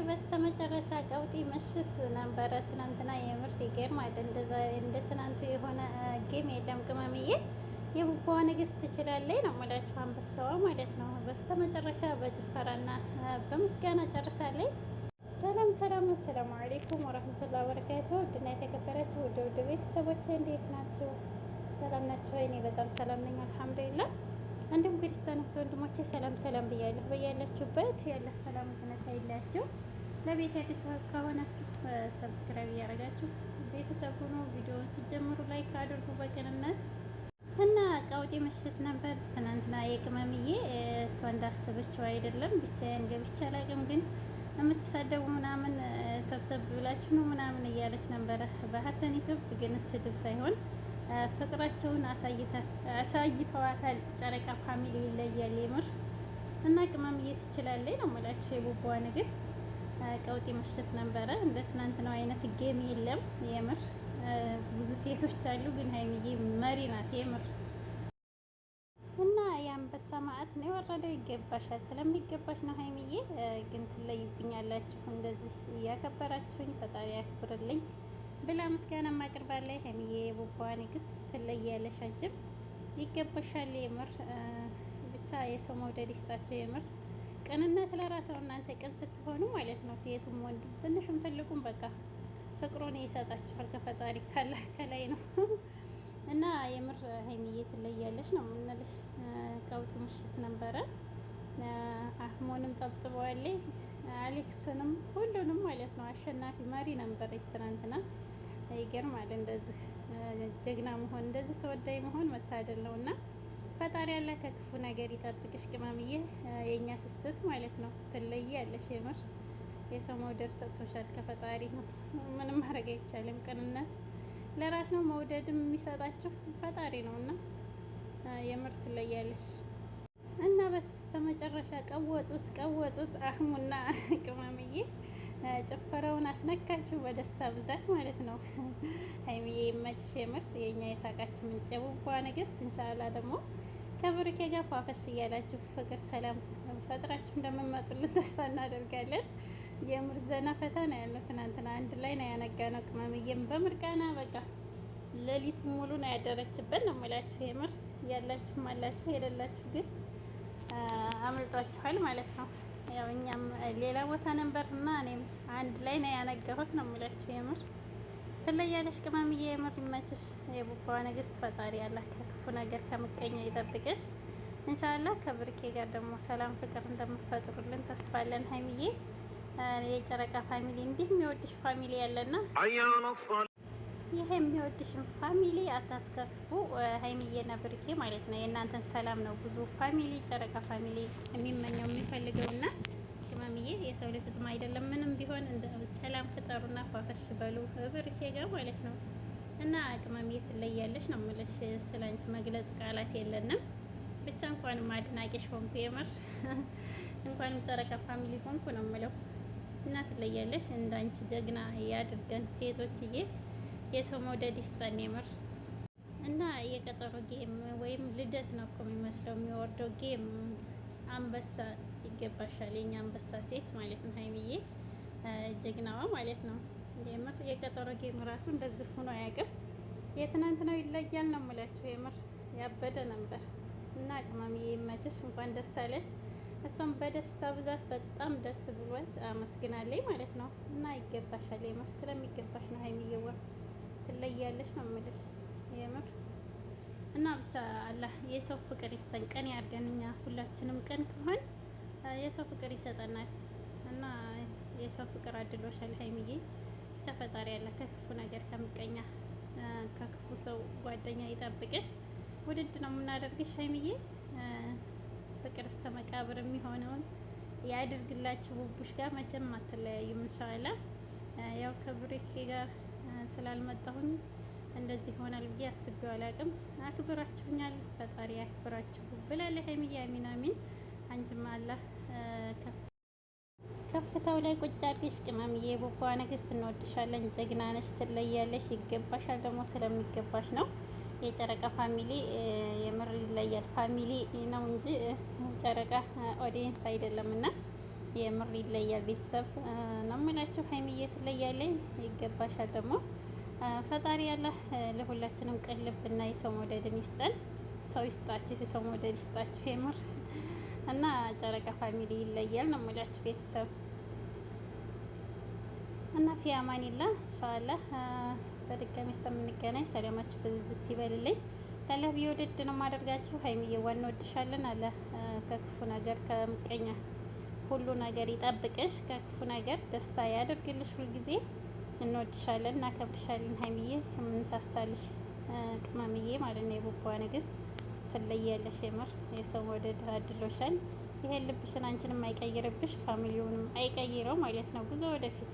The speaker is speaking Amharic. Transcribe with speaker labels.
Speaker 1: በስተመጨረሻ ቀውጢ ምሽት ነበረ ትናንትና። የምር ይገርማል። እንደዛ እንደ ትናንቱ የሆነ ጌም የለም ቅመምዬ። የቡባዋ ንግስት ትችላለች ነው የምላችሁ፣ አንበሳዋ ማለት ነው። በስተመጨረሻ በጭፈራና በምስጋና ጨርሳለች። ሰላም ሰላም፣ አሰላሙ አለይኩም ወረህመቱላሂ ወበረካቱ። ውድና የተከበራችሁ ውድ ቤተሰቦቼ እንዴት ናችሁ? ሰላም ናችሁ? እኔ በጣም ሰላም ነኝ አልሐምዱሊላህ። እንዲሁም ክርስቲያን ወንድሞቼ ሰላም ሰላም ብያለሁ። በያላችሁበት ያለ ሰላም ዝነት አይለያችሁ። ለቤት አዲስ ከሆናችሁ ሰብስክራይብ እያደረጋችሁ ቤተሰብ ሆኖ ቪዲዮውን ሲጀምሩ ላይክ አድርጉ በቅንነት እና ቀውጢ ምሽት ነበር ትናንትና የቅመምዬ። እሷ እንዳሰበችው አይደለም። ብቻዬን ገብቼ አላውቅም፣ ግን የምትሳደቡ ምናምን ሰብሰብ ብላችሁ ነው ምናምን እያለች ነበረ በሀሰን ዩቲዩብ። ግን ስድብ ሳይሆን ፍቅራቸውን አሳይተዋታል። ጨረቃ ፋሚሊ ይለያል የምር። እና ቅመምዬ ትችላለች ነው የምላችሁ፣ የቡባዋ ንግስት። ቀውጢ ምሽት ነበረ። እንደ ትናንትናው አይነት ጌም የለም የምር። ብዙ ሴቶች አሉ፣ ግን ሀይሚዬ መሪ ናት የምር። እና የአንበሳ ማዕት ነው የወረደው። ይገባሻል፣ ስለሚገባሽ ነው ሀይሚዬ። ግን ትለይብኛላችሁ እንደዚህ እያከበራችሁኝ፣ ፈጣሪ ያክብርልኝ ብላ ምስጋና ማቅርባለች። ሀይሚዬ የቡባዋ ንግስት ትለያለሽ፣ አንቺም ይገባሻል የምር። ብቻ የሰው መውደድ ይስጣቸው የምር። ቅንነት ለራሰው እናንተ ቅን ስትሆኑ ማለት ነው፣ ሴቱም ወንዱም ትንሹም ትልቁም በቃ ፍቅሩን ይሰጣችኋል ከፈጣሪ ከላይ ነው። እና የምር ሀይሚዬ ትለያለሽ ነው የምንልሽ። ቀውጢ ምሽት ነበረ። አህሞንም ጠብጥበዋለች፣ አሌክስንም ሁሉንም ማለት ነው። አሸናፊ መሪ ነበረች ትናንትና። ይገርማል። እንደዚህ ጀግና መሆን፣ እንደዚህ ተወዳጅ መሆን መታደል ነው። እና ፈጣሪ ያለ ከክፉ ነገር ይጠብቅሽ ቅመምዬ፣ የእኛ ስስት ማለት ነው። ትለያለሽ የምር። የሰው መውደድ ሰጥቶሻል ከፈጣሪ ነው። ምንም ማድረግ አይቻልም። ቅንነት ለራስ ነው። መውደድም የሚሰጣችሁ ፈጣሪ ነው። እና የምር ትለያለሽ። እና በስተ መጨረሻ ቀወጡት አህሙና ቅመምዬ። ጭፈራውን አስነካችሁ በደስታ ብዛት ማለት ነው። ሀይሚዬ ይመችሽ የምር። የእኛ የሳቃችን ምንጭ የቡባዋ ንግስት። እንሻላ ደግሞ ከብሩኬ ጋር ፏፈሽ እያላችሁ ፍቅር ሰላም ፈጥራችሁ እንደምመጡልን ተስፋ እናደርጋለን። የምር ዘና ፈታ ነው ያለው። ትናንትና አንድ ላይ ነው ያነጋነው። ቅመምዬም በምርቃና በቃ ሌሊቱ ሙሉ ነው ያደረችበት ነው የምላችሁ የምር። ያላችሁም አላችሁ፣ የሌላችሁ ግን አምልጧችኋል ማለት ነው። ያው እኛም ሌላ ቦታ ነበርና እኔም አንድ ላይ ነው ያነጋሁት ነው የምላችሁ የምር። ትለያለሽ ቅመምዬ የምር። ይመችሽ የቡባዋ ንግስት። ፈጣሪ ያላህ ከክፉ ነገር ከምቀኛ ይጠብቅሽ። ኢንሻአላህ ከብሩኬ ጋር ደግሞ ሰላም ፍቅር እንደምትፈጥሩልን ተስፋለን ሀይሚዬ። የጨረቃ ፋሚሊ እንዲህ የሚወድሽ ፋሚሊ ያለና ይሄ የሚወድሽን ፋሚሊ አታስከፉ። ሀይሚዬና ብሩኬ ማለት ነው። የእናንተን ሰላም ነው ብዙ ፋሚሊ ጨረቃ ፋሚሊ የሚመኘው የሚፈልገውና ቅመምዬ የሰው ልጅ ፍጹም አይደለም። ምንም ቢሆን ሰላም ፍጠሩና ፏፈሽ በሉ ብሩኬ ጋር ማለት ነው። እና ቅመምዬ ትለያለሽ ነው የምልሽ። ስላንቺ መግለጽ ቃላት የለንም። ብቻ እንኳንም አድናቂሽ ሆንኩ የምር። እንኳንም ጨረቃ ፋሚሊ ሆንኩ ነው የምለው። እና ትለያለሽ። እንዳንቺ ጀግና ያድርገን ሴቶችዬ። የሰው መውደድ ይስጠን የምር። እና የቀጠሮ ጌም ወይም ልደት ነው እኮ የሚመስለው የሚወርደው ጌም። አንበሳ ይገባሻል፣ የኛ አንበሳ ሴት ማለት ነው ሀይሚዬ፣ ጀግናዋ ማለት ነው የምር። የቀጠሮ ጌም ራሱ እንደዚህ ሆኖ አያውቅም። የትናንትናው ይለያል ነው የምላችሁ የምር። ያበደ ነበር። እና ቅመምዬ ይመችሽ፣ እንኳን ደስ አለሽ። እሷም በደስታ ብዛት በጣም ደስ ብሏት አመስግናለች ማለት ነው። እና ይገባሻል የምር። ስለሚገባሽ ነው ሀይሚዬዋ። ትለያለሽ ነው የምልሽ የምር። እና ብቻ አላህ የሰው ፍቅር ይስጠን፣ ቀን ያድርገን። እኛ ሁላችንም ቀን ከሆን የሰው ፍቅር ይሰጠናል። እና የሰው ፍቅር አድሎሻል ሀይሚዬ። ብቻ ፈጣሪ ያለ ከክፉ ነገር ከምቀኛ ከክፉ ሰው ጓደኛ ይጠብቅሽ። ውድድ ነው የምናደርግሽ ሀይሚዬ። ፍቅር እስከ መቃብር የሚሆነውን ያድርግላችሁ። ቡቡሽ ጋር መቼም አትለያዩም ኢንሻአላህ። ያው ከብሩኬ ጋር ስላልመጣሁኝ እንደዚህ ይሆናል ብዬ አስቤው አላቅም። አክብራችሁኛል፣ ፈጣሪ ያክብራችሁ ብላለች ሀይሚዬ። አሚን አሚን። አንቺም አላህ ከፍታው ላይ ቁጭ አድርገሽ ቅመምዬ። የቡባዋ ንግስት እንወድሻለን፣ ጀግና ነሽ፣ ትለያለሽ፣ ይገባሻል። ደግሞ ስለሚገባሽ ነው። የጨረቃ ፋሚሊ የምር ይለያል። ፋሚሊ ነው እንጂ ጨረቃ ኦዲየንስ አይደለም። እና የምር ይለያል። ቤተሰብ ነው የምላችሁ። ሀይሚዬ ትለያለኝ፣ ይገባሻል ደግሞ ፈጣሪ ያለ ለሁላችንም ቅልብና የሰው መውደድን ይስጠን። ሰው ይስጣችሁ፣ የሰው መውደድ ይስጣችሁ የምር እና ጨረቃ ፋሚሊ ይለያል ነው የምላችሁ ቤተሰብ እና ፊ አማኒላ ኢንሻአላህ በድጋሚ እስከምንገናኝ ሰላማችሁ ብዝት ይበልልኝ። ለአላህ ብዬ ወደድ ነው የማደርጋችሁ። ሀይሚዬ ዋና ወድሻለን። አለ ከክፉ ነገር ከምቀኛ ሁሉ ነገር ይጠብቅሽ፣ ከክፉ ነገር ደስታ ያደርግልሽ። ሁልጊዜ እንወድሻለን፣ እናከብርሻለን። ሀይሚዬ የምንሳሳልሽ ቅመምዬ ማለት ነው። የቡቧ ንግስት ትለያለሽ። የምር የሰው መውደድ አድሎሻል። ይሄን ልብሽን አንቺንም አይቀይርብሽ፣ ፋሚሊውንም አይቀይረው ማለት ነው። ጉዞ ወደፊት